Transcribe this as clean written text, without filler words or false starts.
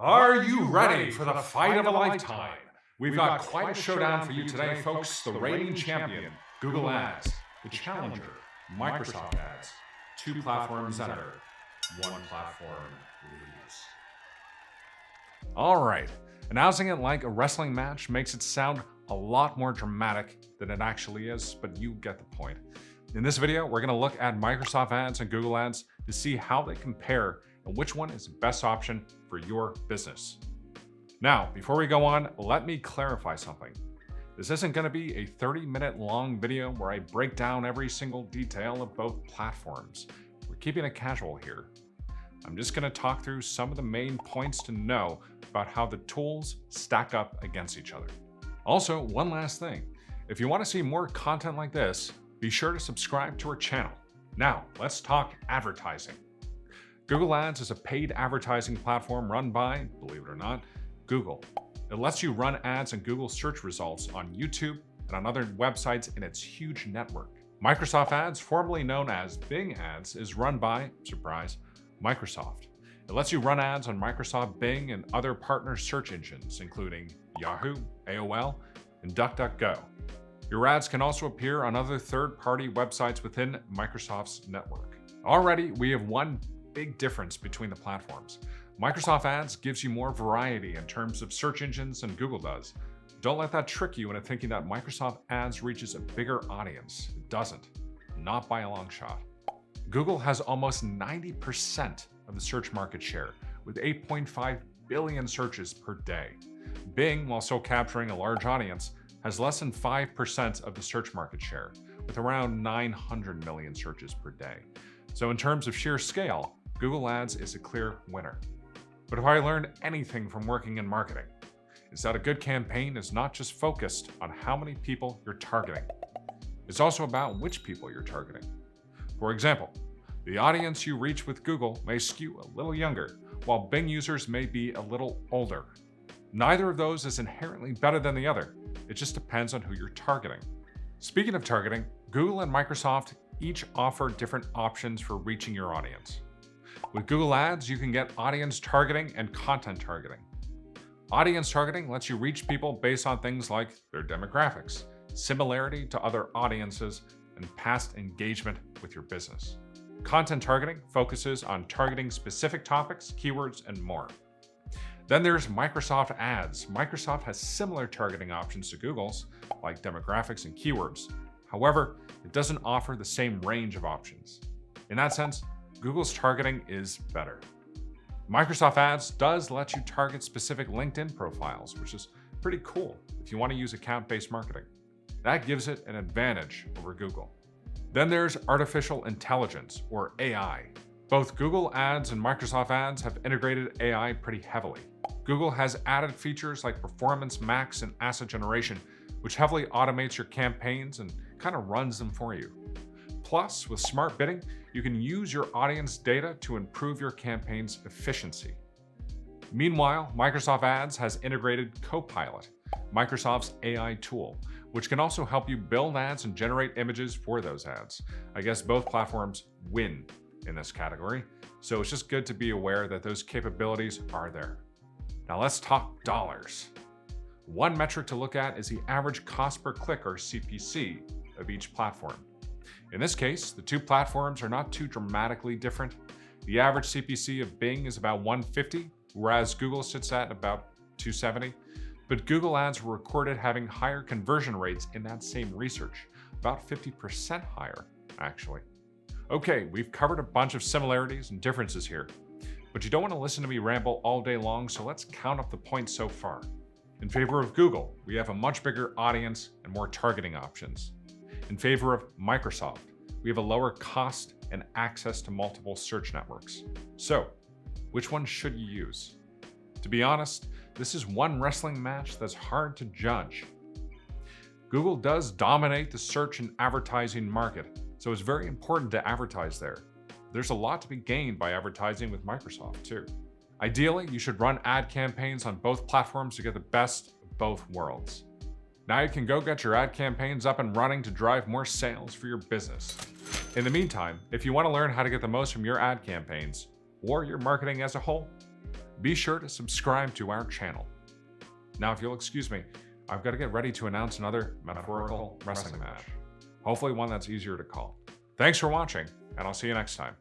Are you ready for the fight of a lifetime? We've got quite a showdown for you today, folks. The reigning champion, Google Ads. The challenger, Microsoft Ads. Two platforms enter, one platform leaves. All right, announcing it like a wrestling match makes it sound a lot more dramatic than it actually is, but you get the point. In this video, we're gonna look at Microsoft Ads and Google Ads to see how they compare and which one is the best option for your business. Now, before we go on, let me clarify something. This isn't gonna be a 30-minute long video where I break down every single detail of both platforms. We're keeping it casual here. I'm just gonna talk through some of the main points to know about how the tools stack up against each other. Also, one last thing. If you wanna see more content like this, be sure to subscribe to our channel. Now, let's talk advertising. Google Ads is a paid advertising platform run by, believe it or not, Google. It lets you run ads in Google search results on YouTube and on other websites in its huge network. Microsoft Ads, formerly known as Bing Ads, is run by, surprise, Microsoft. It lets you run ads on Microsoft Bing and other partner search engines, including Yahoo, AOL, and DuckDuckGo. Your ads can also appear on other third-party websites within Microsoft's network. Already, we have one big difference between the platforms. Microsoft Ads gives you more variety in terms of search engines than Google does. Don't let that trick you into thinking that Microsoft Ads reaches a bigger audience. It doesn't, not by a long shot. Google has almost 90% of the search market share, with 8.5 billion searches per day. Bing, while still capturing a large audience, has less than 5% of the search market share, with around 900 million searches per day. So in terms of sheer scale, Google Ads is a clear winner. But if I learned anything from working in marketing, it's that a good campaign is not just focused on how many people you're targeting. It's also about which people you're targeting. For example, the audience you reach with Google may skew a little younger, while Bing users may be a little older. Neither of those is inherently better than the other. It just depends on who you're targeting. Speaking of targeting, Google and Microsoft each offer different options for reaching your audience. With Google Ads, you can get audience targeting and content targeting. Audience targeting lets you reach people based on things like their demographics, similarity to other audiences, and past engagement with your business. Content targeting focuses on targeting specific topics, keywords, and more. Then there's Microsoft Ads. Microsoft has similar targeting options to Google's, like demographics and keywords. However, it doesn't offer the same range of options. In that sense, Google's targeting is better. Microsoft Ads does let you target specific LinkedIn profiles, which is pretty cool if you want to use account-based marketing. That gives it an advantage over Google. Then there's artificial intelligence, or AI. Both Google Ads and Microsoft Ads have integrated AI pretty heavily. Google has added features like Performance Max and asset generation, which heavily automates your campaigns and kind of runs them for you. Plus, with smart bidding, you can use your audience data to improve your campaign's efficiency. Meanwhile, Microsoft Ads has integrated Copilot, Microsoft's AI tool, which can also help you build ads and generate images for those ads. I guess both platforms win in this category, so it's just good to be aware that those capabilities are there. Now let's talk dollars. One metric to look at is the average cost per click, or CPC, of each platform. In this case, the two platforms are not too dramatically different. The average CPC of Bing is about $150, whereas Google sits at about $270. But Google Ads were recorded having higher conversion rates in that same research, about 50% higher, actually. Okay, we've covered a bunch of similarities and differences here, but you don't want to listen to me ramble all day long, so let's count up the points so far. In favor of Google, we have a much bigger audience and more targeting options. In favor of Microsoft, we have a lower cost and access to multiple search networks. So, which one should you use? To be honest, this is one wrestling match that's hard to judge. Google does dominate the search and advertising market, so it's very important to advertise there. There's a lot to be gained by advertising with Microsoft too. Ideally, you should run ad campaigns on both platforms to get the best of both worlds. Now you can go get your ad campaigns up and running to drive more sales for your business. In the meantime, if you want to learn how to get the most from your ad campaigns, or your marketing as a whole, be sure to subscribe to our channel. Now, if you'll excuse me, I've got to get ready to announce another metaphorical wrestling match. Hopefully one that's easier to call. Thanks for watching, and I'll see you next time.